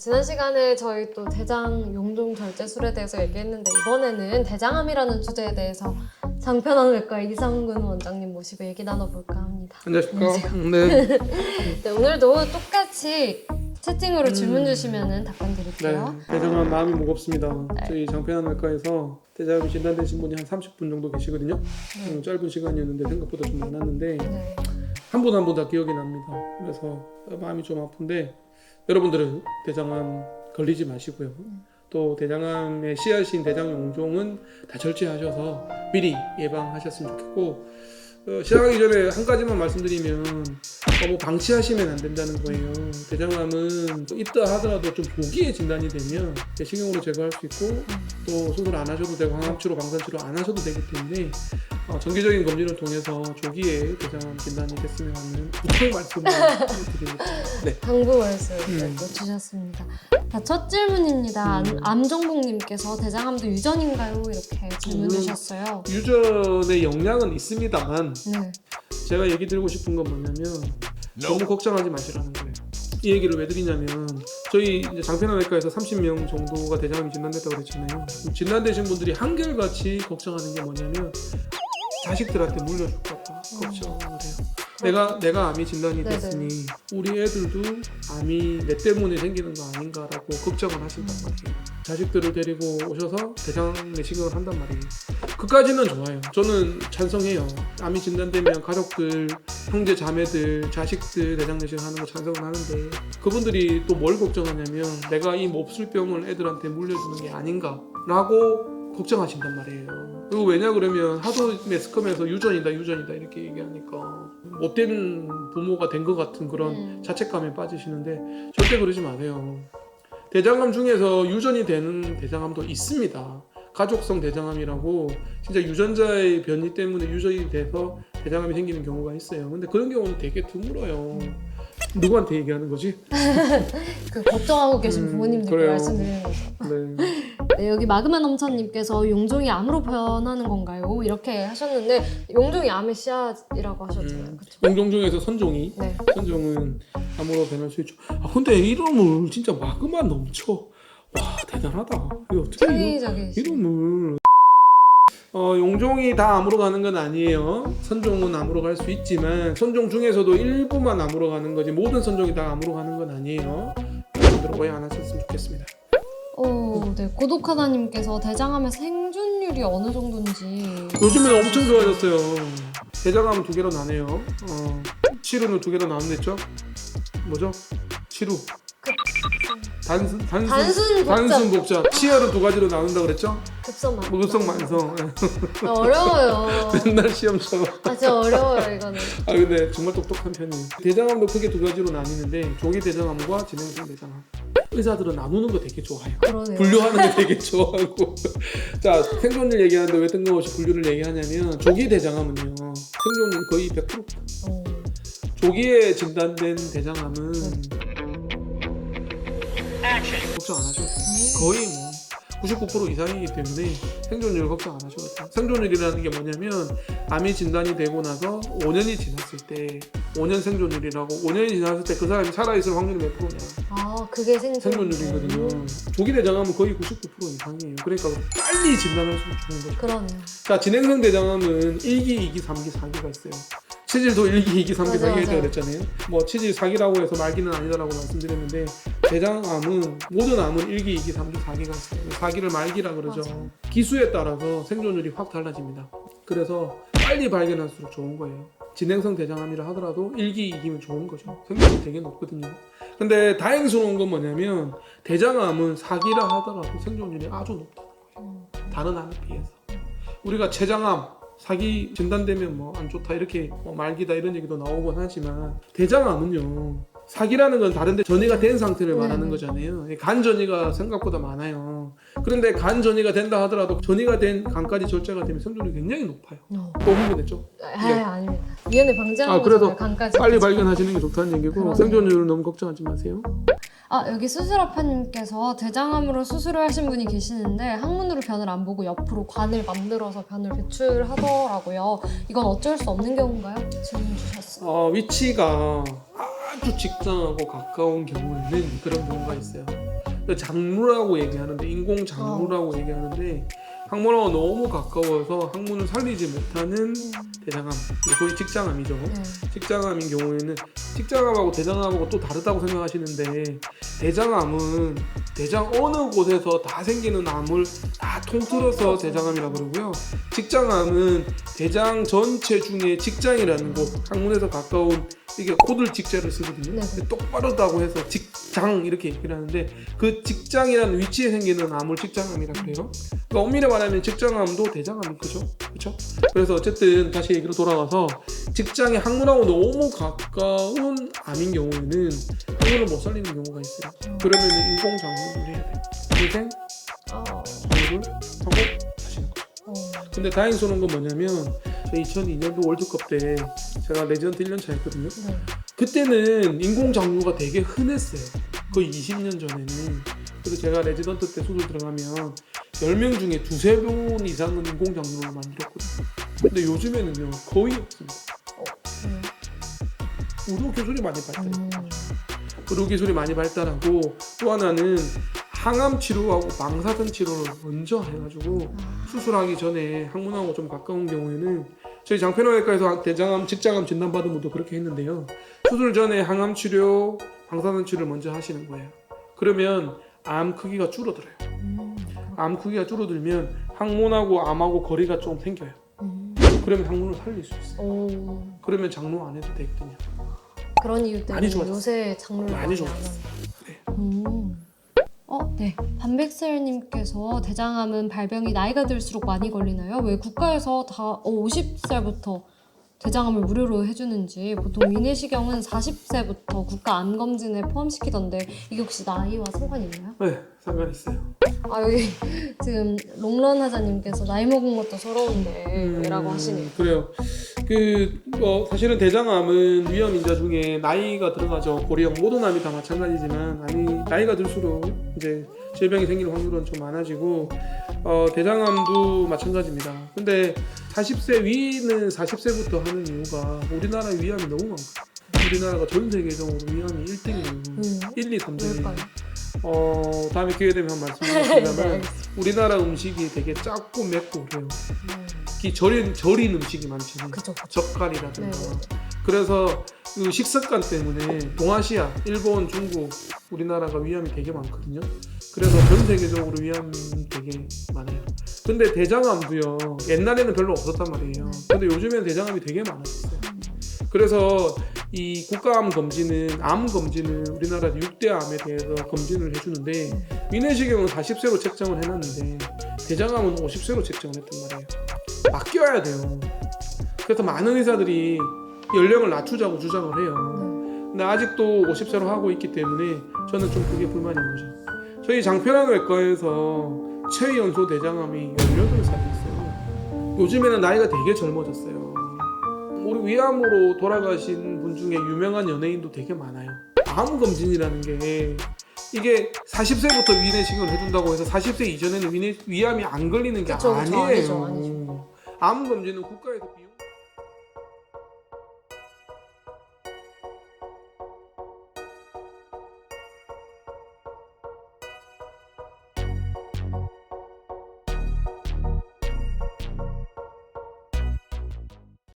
지난 시간에 저희 또 대장 용종 절제술에 대해서 얘기했는데 이번에는 대장암이라는 주제에 대해서 장편한 외과 이상근 원장님 모시고 얘기 나눠볼까 합니다. 안녕하십니까? 네. 네, 오늘도 똑같이 채팅으로 질문 주시면 답변 드릴게요. 네. 대장암 마음이 무겁습니다. 저희 장편한 외과에서 대장암이 진단되신 분이 한 30분 정도 계시거든요. 짧은 시간이었는데 생각보다 좀 많았는데 네. 한 분 한 분 다 기억이 납니다. 그래서 마음이 좀 아픈데 여러분들은 대장암 걸리지 마시고요. 또 대장암의 씨앗인 대장용종은 다 절제하셔서 미리 예방하셨으면 좋겠고 시작하기 전에 한 가지만 말씀드리면 너무 방치하시면 안 된다는 거예요. 대장암은 있다 하더라도 좀 조기에 진단이 되면 내시경으로 제거할 수 있고 또 수술 안 하셔도 되고 항암치료, 방사치료 안 하셔도 되기 때문에 정기적인 검진을 통해서 조기에 대장암 진단이 됐으면 하는 부탁 말씀을 드립니다. 네. 당부 말씀 주셨습니다. 자, 첫 질문입니다. 암정복님께서 대장암도 유전인가요? 이렇게 질문 주셨어요. 유전의 영향은 있습니다만 네. 제가 얘기 드리고 싶은 건 뭐냐면 너무 걱정하지 마시라는 거예요. 이 얘기를 왜 드리냐면 저희 이제 장편한 외과에서 30명 정도가 대장암이 진단됐다고 그랬잖아요. 진단되신 분들이 한결같이 걱정하는 게 뭐냐면 자식들한테 물려줄 것 같다 걱정을 해요. 내가 암이 진단이 됐으니 우리 애들도 암이 내 때문에 생기는 거 아닌가라고 걱정을 하신단 말이에요. 자식들을 데리고 오셔서 대장 내시경을 한단 말이에요. 그까지는 좋아요. 저는 찬성해요. 암이 진단되면 가족들, 형제, 자매들, 자식들 대장 내시경 하는 거 찬성을 하는데 그분들이 또 뭘 걱정하냐면 내가 이 몹쓸 병을 애들한테 물려주는 게 아닌가라고 걱정하신단 말이에요. 그리고 왜냐 그러면 하도 매스컴에서 유전이다 이렇게 얘기하니까 못된 부모가 된 것 같은 그런 자책감에 빠지시는데 절대 그러지 마세요. 대장암 중에서 유전이 되는 대장암도 있습니다. 가족성 대장암이라고 진짜 유전자의 변이 때문에 유전이 돼서 대장암이 생기는 경우가 있어요. 근데 그런 경우는 되게 드물어요. 누구한테 얘기하는 거지? 그 걱정하고 계신 부모님들께 그래요. 말씀드리는 거죠. 네. 네, 여기 마그마 넘쳐님께서 용종이 암으로 변하는 건가요? 이렇게 하셨는데 용종이 암의 씨앗이라고 하셨잖아요. 그렇죠? 용종 중에서 선종이 네. 선종은 암으로 변할 수 있죠. 근데 이름을 진짜 마그마 넘쳐. 와 대단하다. 이거 어떻게 창의적이시. 이름을 용종이 다 암으로 가는 건 아니에요. 선종은 암으로 갈 수 있지만 선종 중에서도 일부만 암으로 가는 거지 모든 선종이 다 암으로 가는 건 아니에요. 여러분들 오해 안 하셨으면 좋겠습니다. 네. 고독하다님께서 대장암의 생존율이 어느 정도인지. 요즘에 엄청 좋아졌어요. 대장암 2개로 나뉘어요. 치루는 2개로 나눈댔죠? 뭐죠? 치루. 단순 복잡. 치열은 2가지로 나눈다 그랬죠? 급성만. 급성 만성. 어려워요. 맨날 시험처럼. 진짜 어려워요 이거는. 근데 정말 똑똑한 편이에요. 대장암도 크게 2가지로 나뉘는데 조기 대장암과 진행성 대장암. 의사들은 나누는 거 되게 좋아해요. 그러네요. 분류하는 거 되게 좋아하고. 자, 생존율 얘기하는데 왜 뜬금없이 분류를 얘기하냐면 조기 대장암은요. 생존율 거의 100%. 조기에 진단된 대장암은 걱정 안 하셔도 돼요. 거의 99% 이상이기 때문에 생존율 걱정 안 하셔도 돼요. 생존율이라는 게 뭐냐면 암이 진단이 되고 나서 5년이 지났을 때 5년 생존율이라고 5년이 지났을 때 그 사람이 살아있을 확률이 몇 프로냐. 그게 생존율이거든요. 조기 대장암은 거의 99% 이상이에요. 그러니까 빨리 진단할수록 좋은 거죠. 그러네요. 자, 진행성 대장암은 1기, 2기, 3기, 4기가 있어요. 치질도 1기, 2기, 3기, 4기가 있다고 그랬잖아요. 뭐 치질 4기라고 해서 말기는 아니다라고 말씀드렸는데 대장암은 모든 암은 1기, 2기, 3기, 4기가 있어요. 4기를 말기라 그러죠. 맞아요. 기수에 따라서 생존율이 확 달라집니다. 그래서 빨리 발견할수록 좋은 거예요. 진행성 대장암이라 하더라도 1기, 2기면 좋은 거죠. 생존율이 되게 높거든요. 근데 다행스러운 건 뭐냐면 대장암은 4기라 하더라도 생존율이 아주 높다는 거예요. 다른 암에 비해서. 우리가 췌장암 4기 진단되면 뭐 안 좋다 이렇게 말기다 이런 얘기도 나오곤 하지만 대장암은요 4기라는 건 다른데 전이가 된 상태를 말하는 거잖아요. 간 전이가 생각보다 많아요. 그런데 간 전이가 된다 하더라도 전이가 된 간까지 절제가 되면 생존율이 굉장히 높아요. 또 흥분했죠? 아닙니다. 위험에 방지하는 그래서 거잖아요. 간까지. 빨리 발견하시는 게 좋다는 얘기고 그러네요. 생존율을 너무 걱정하지 마세요. 여기 수술아파님께서 대장암으로 수술을 하신 분이 계시는데 항문으로 변을 안 보고 옆으로 관을 만들어서 변을 배출하더라고요. 이건 어쩔 수 없는 경우인가요? 질문 주셨어요. 위치가 아주 직장하고 가까운 경우에는 그런 경우가 있어요. 장루라고 얘기하는데 인공 장루라고 얘기하는데 항문하고 너무 가까워서 항문을 살리지 못하는 대장암, 거의 직장암이죠. 직장암인 경우에는 직장암하고 대장암하고 또 다르다고 생각하시는데 대장암은 대장 어느 곳에서 다 생기는 암을 다 통틀어서 대장암이라고 그러고요. 직장암은 대장 전체 중에 직장이라는 곳, 항문에서 가까운 이게 코들 직자를 쓰거든요. 똑바르다고 해서 직장 이렇게 얘기를 하는데 그 직장이라는 위치에 생기는 암을 직장암이라고 그래요. 그러니까 엄밀히 말하면 직장암도 대장암인 거죠. 그렇죠? 그래서 어쨌든 다시 얘기로 돌아가서 직장이 항문하고 너무 가까운 암인 경우에는 항문을 못 살리는 경우가 있어요. 그러면 인공 장루를 해야 돼요. 인생 장루를 하고 하시는 거죠. 근데 다행스러운 건 뭐냐면 2002년도 월드컵 때 제가 레전드 1년 차였거든요. 그때는 인공 장루가 되게 흔했어요. 거의 20년 전에는. 그래서 제가 레지던트 때 수술 들어가면 10명 중에 2-3분 이상은 인공 장루를 만들었거든요. 근데 요즘에는요 거의 없습니다. 의료 기술이 많이 발달했어요. 의료 기술이 많이 발달하고 또 하나는 항암 치료하고 방사선 치료를 먼저 해가지고 수술하기 전에 항문하고 좀 가까운 경우에는 저희 장편외과에서 대장암, 직장암 진단받은 분도 그렇게 했는데요. 수술 전에 항암 치료, 방사선 치료를 먼저 하시는 거예요. 그러면 암 크기가 줄어들어요. 암 크기가 줄어들면 항문하고 암하고 거리가 좀 생겨요. 그러면 항문을 살릴 수 있어요. 그러면 장루 안 해도 되거든요. 그런 이유 때문에 요새 장루를 많이 안 하는. 네. 반백셀님께서 대장암은 발병이 나이가 들수록 많이 걸리나요? 왜 국가에서 다 50살부터 대장암을 무료로 해주는지 보통 위내시경은 40세부터 국가 암검진에 포함시키던데 이게 혹시 나이와 상관이 있나요? 네, 상관 있어요. 여기 지금 롱런 하자님께서 나이 먹은 것도 서러운데 라고 하시네요. 그래요. 사실은 대장암은 위험 인자 중에 나이가 들어가죠. 고령 모든 암이 다 마찬가지지만 나이가 들수록 이제 질병이 생기는 확률은 좀 많아지고 대장암도 마찬가지입니다. 근데 40세 위는 40세부터 하는 이유가 우리나라 위암이 너무 많거든요. 우리나라가 전 세계적으로 위암이 1등이에요. 1, 2, 3등이에요. 다음에 기회 되면 말씀드리겠습니다만 우리나라 음식이 되게 작고 맵고 그래요. 특히 절인 음식이 많잖아요. 젓갈이라든가. 그래서 그 식습관 때문에 동아시아, 일본, 중국, 우리나라가 위암이 되게 많거든요. 그래서 전 세계적으로 위암이 되게 많아요. 근데 대장암도요. 옛날에는 별로 없었단 말이에요. 근데 요즘에는 대장암이 되게 많아졌어요. 그래서 이 국가암 검진은 우리나라 6대 암에 대해서 검진을 해주는데 위내시경은 40세로 책정을 해놨는데 대장암은 50세로 책정을 했단 말이에요. 맡겨야 돼요. 그래서 많은 의사들이 연령을 낮추자고 주장을 해요. 근데 아직도 50세로 하고 있기 때문에 저는 좀 그게 불만인 거죠. 저희 장편외과에서 최연소 대장암이 18살이 있어요. 요즘에는 나이가 되게 젊어졌어요. 우리 위암으로 돌아가신 분 중에 유명한 연예인도 되게 많아요. 암 검진이라는 게 이게 40세부터 위내시경을 해준다고 해서 40세 이전에는 위암이 안 걸리는 게 아니에요. 아니죠. 암 검진은 국가에서